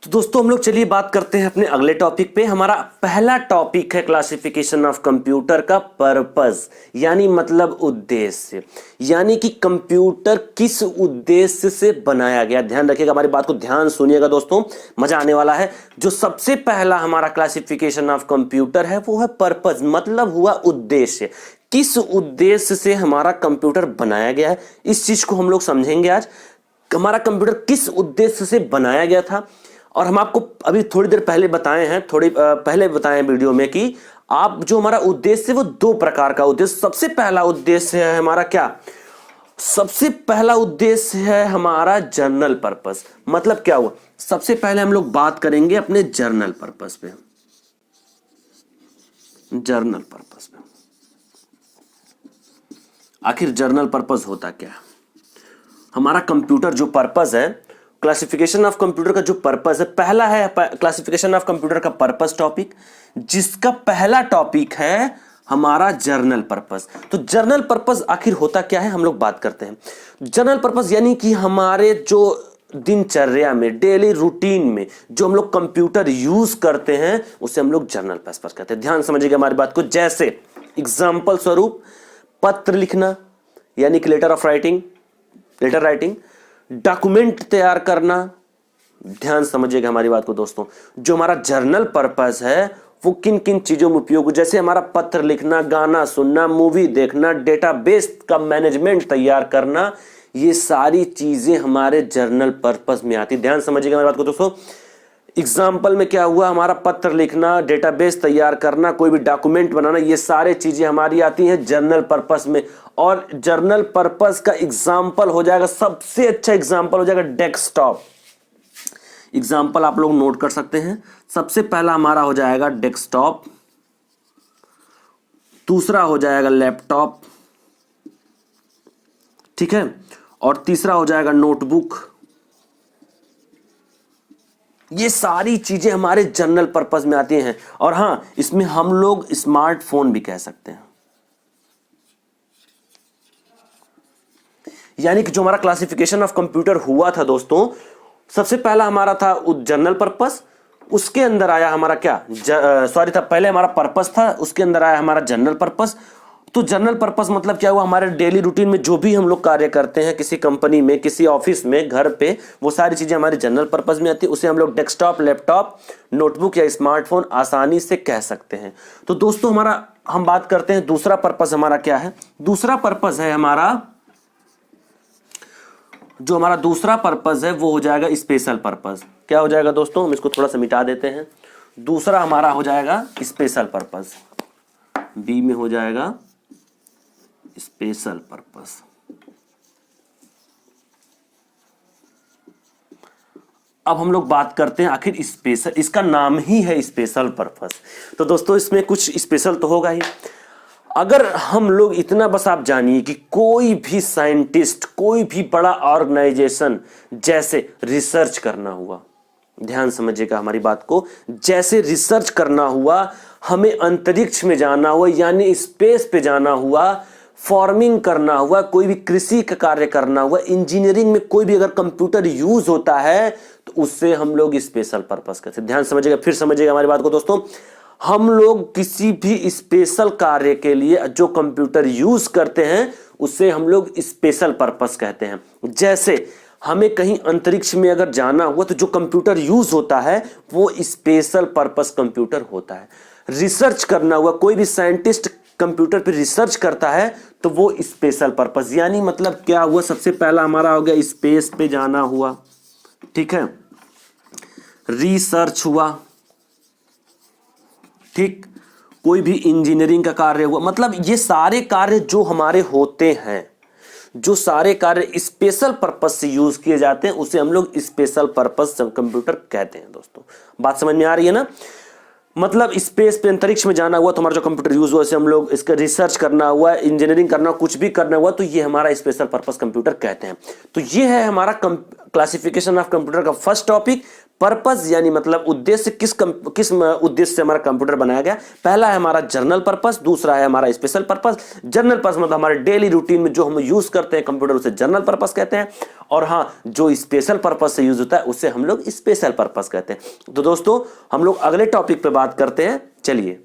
तो दोस्तों हम लोग चलिए बात करते हैं अपने अगले टॉपिक पे। हमारा पहला टॉपिक है क्लासिफिकेशन ऑफ कंप्यूटर का पर्पस, यानी मतलब उद्देश्य, यानी कि कंप्यूटर किस उद्देश्य से बनाया गया। ध्यान रखिएगा, हमारी बात को ध्यान सुनिएगा दोस्तों, मजा आने वाला है। जो सबसे पहला हमारा क्लासिफिकेशन ऑफ कंप्यूटर है वो है पर्पस, मतलब हुआ उद्देश्य। किस उद्देश्य से हमारा कंप्यूटर बनाया गया है, इस चीज को हम लोग समझेंगे आज। हमारा कंप्यूटर किस उद्देश्य से बनाया गया था, और हम आपको अभी थोड़ी देर पहले बताए हैं, पहले बताए हैं वीडियो में कि आप जो हमारा उद्देश्य है वो दो प्रकार का उद्देश्य। सबसे पहला उद्देश्य है हमारा क्या, सबसे पहला उद्देश्य है हमारा जर्नल पर्पस। मतलब क्या हुआ, सबसे पहले हम लोग बात करेंगे अपने जर्नल पर्पस पे। जर्नल पर्पस पे आखिर जर्नल पर्पस होता क्या है। हमारा कंप्यूटर जो पर्पस है, क्लासिफिकेशन ऑफ कंप्यूटर का जो पर्पस है, पहला है क्लासिफिकेशन ऑफ कंप्यूटर का पर्पस टॉपिक, जिसका पहला टॉपिक है हमारा जर्नल पर्पस। तो जर्नल पर्पस आखिर होता क्या है, हम लोग बात करते हैं। जर्नल पर्पस यानी कि हमारे जो दिनचर्या में, डेली रूटीन में जो हम लोग कंप्यूटर यूज करते हैं उसे हम लोग जर्नल पर्पस कहते हैं। ध्यान समझिएगा हमारी बात को। जैसे एग्जाम्पल स्वरूप पत्र लिखना यानी कि लेटर राइटिंग, डॉक्यूमेंट तैयार करना। ध्यान समझिएगा हमारी बात को दोस्तों। जो हमारा जर्नल पर्पस है वो किन किन चीजों में उपयोग, जैसे हमारा पत्र लिखना, गाना सुनना, मूवी देखना, डेटाबेस का मैनेजमेंट तैयार करना, ये सारी चीजें हमारे जर्नल पर्पस में आती। ध्यान समझिएगा हमारी बात को दोस्तों। एग्जाम्पल में क्या हुआ, हमारा पत्र लिखना, डेटाबेस तैयार करना, कोई भी डॉक्यूमेंट बनाना, ये सारे चीजें हमारी आती हैं जर्नल पर्पस में। और जर्नल पर्पस का एग्जाम्पल हो जाएगा, सबसे अच्छा एग्जाम्पल हो जाएगा डेस्कटॉप। एग्जाम्पल आप लोग नोट कर सकते हैं। सबसे पहला हमारा हो जाएगा डेस्कटॉप, दूसरा हो जाएगा लैपटॉप, ठीक है, और तीसरा हो जाएगा नोटबुक। ये सारी चीजें हमारे जर्नल पर्पस में आती हैं। और हां, इसमें हम लोग स्मार्टफोन भी कह सकते हैं। यानी कि जो हमारा क्लासिफिकेशन ऑफ कंप्यूटर हुआ था दोस्तों, सबसे पहला हमारा था जर्नल पर्पस, उसके अंदर आया हमारा क्या, पहले हमारा पर्पस था, उसके अंदर आया हमारा जर्नल पर्पस। तो जर्नल पर्पस मतलब क्या हुआ, हमारे डेली रूटीन में जो भी हम लोग कार्य करते हैं, किसी कंपनी में, किसी ऑफिस में, घर पे, वो सारी चीजें हमारे जर्नल पर्पस में आती है। उसे हम लोग डेस्कटॉप, लैपटॉप, नोटबुक या स्मार्टफोन आसानी से कह सकते हैं। तो दोस्तों हम बात करते हैं दूसरा पर्पस हमारा क्या है। दूसरा पर्पस है हमारा, जो हमारा दूसरा पर्पस है वो हो जाएगा स्पेशल पर्पस। क्या हो जाएगा दोस्तों, हम इसको थोड़ा सा मिटा देते हैं। दूसरा हमारा हो जाएगा स्पेशल पर्पस, बी में हो जाएगा स्पेशल पर्पस। अब हम लोग बात करते हैं आखिर स्पेशल, इसका नाम ही है स्पेशल पर्पस, तो दोस्तों इसमें कुछ स्पेशल तो होगा ही। अगर हम लोग इतना बस आप जानिए कि कोई भी साइंटिस्ट, कोई भी बड़ा ऑर्गेनाइजेशन, जैसे रिसर्च करना हुआ, ध्यान समझिएगा हमारी बात को, जैसे रिसर्च करना हुआ, हमें अंतरिक्ष में जाना हुआ यानी स्पेस पे जाना हुआ, फार्मिंग करना हुआ, कोई भी कृषि का कार्य करना हुआ, इंजीनियरिंग में कोई भी अगर कंप्यूटर यूज होता है तो उससे हम लोग स्पेशल पर्पस कहते हैं। ध्यान समझिएगा, फिर समझिएगा हमारी बात को दोस्तों। हम लोग किसी भी स्पेशल कार्य के लिए जो कंप्यूटर यूज करते हैं उसे हम लोग स्पेशल पर्पस कहते हैं। जैसे हमें कहीं अंतरिक्ष में अगर जाना हुआ तो जो कंप्यूटर यूज होता है वो स्पेशल पर्पस कंप्यूटर होता है। रिसर्च करना हुआ, कोई भी साइंटिस्ट कंप्यूटर पे रिसर्च करता है तो वो स्पेशल पर्पस, यानी मतलब क्या हुआ, सबसे पहला हमारा हो गया स्पेस पे जाना हुआ, ठीक है, रिसर्च हुआ, ठीक, कोई भी इंजीनियरिंग का कार्य हुआ, मतलब ये सारे कार्य जो हमारे होते हैं, जो सारे कार्य स्पेशल पर्पस से यूज किए जाते हैं उसे हम लोग स्पेशल पर्पस कंप्यूटर कहते हैं। दोस्तों बात समझ में आ रही है ना। मतलब स्पेस पे अंतरिक्ष में जाना हुआ तो हमारा जो कंप्यूटर यूज हुआ, जैसे हम लोग इसका रिसर्च करना हुआ, इंजीनियरिंग करना, कुछ भी करना हुआ, तो ये हमारा स्पेशल पर्पस कंप्यूटर कहते हैं। तो ये है हमारा क्लासिफिकेशन ऑफ कंप्यूटर का फर्स्ट टॉपिक। पर्पस यानी मतलब उद्देश्य, किस उद्देश्य से हमारा कंप्यूटर बनाया गया। पहला है हमारा जर्नल पर्पस, दूसरा है हमारा स्पेशल पर्पस। जर्नल पर्पस मतलब हमारे डेली रूटीन में जो हम यूज करते हैं कंप्यूटर, उसे जर्नल पर्पस कहते हैं। और हाँ, जो स्पेशल पर्पस से यूज होता है उसे हम लोग स्पेशल पर्पस कहते हैं। तो दोस्तों हम लोग अगले टॉपिक पे बात करते हैं, चलिए।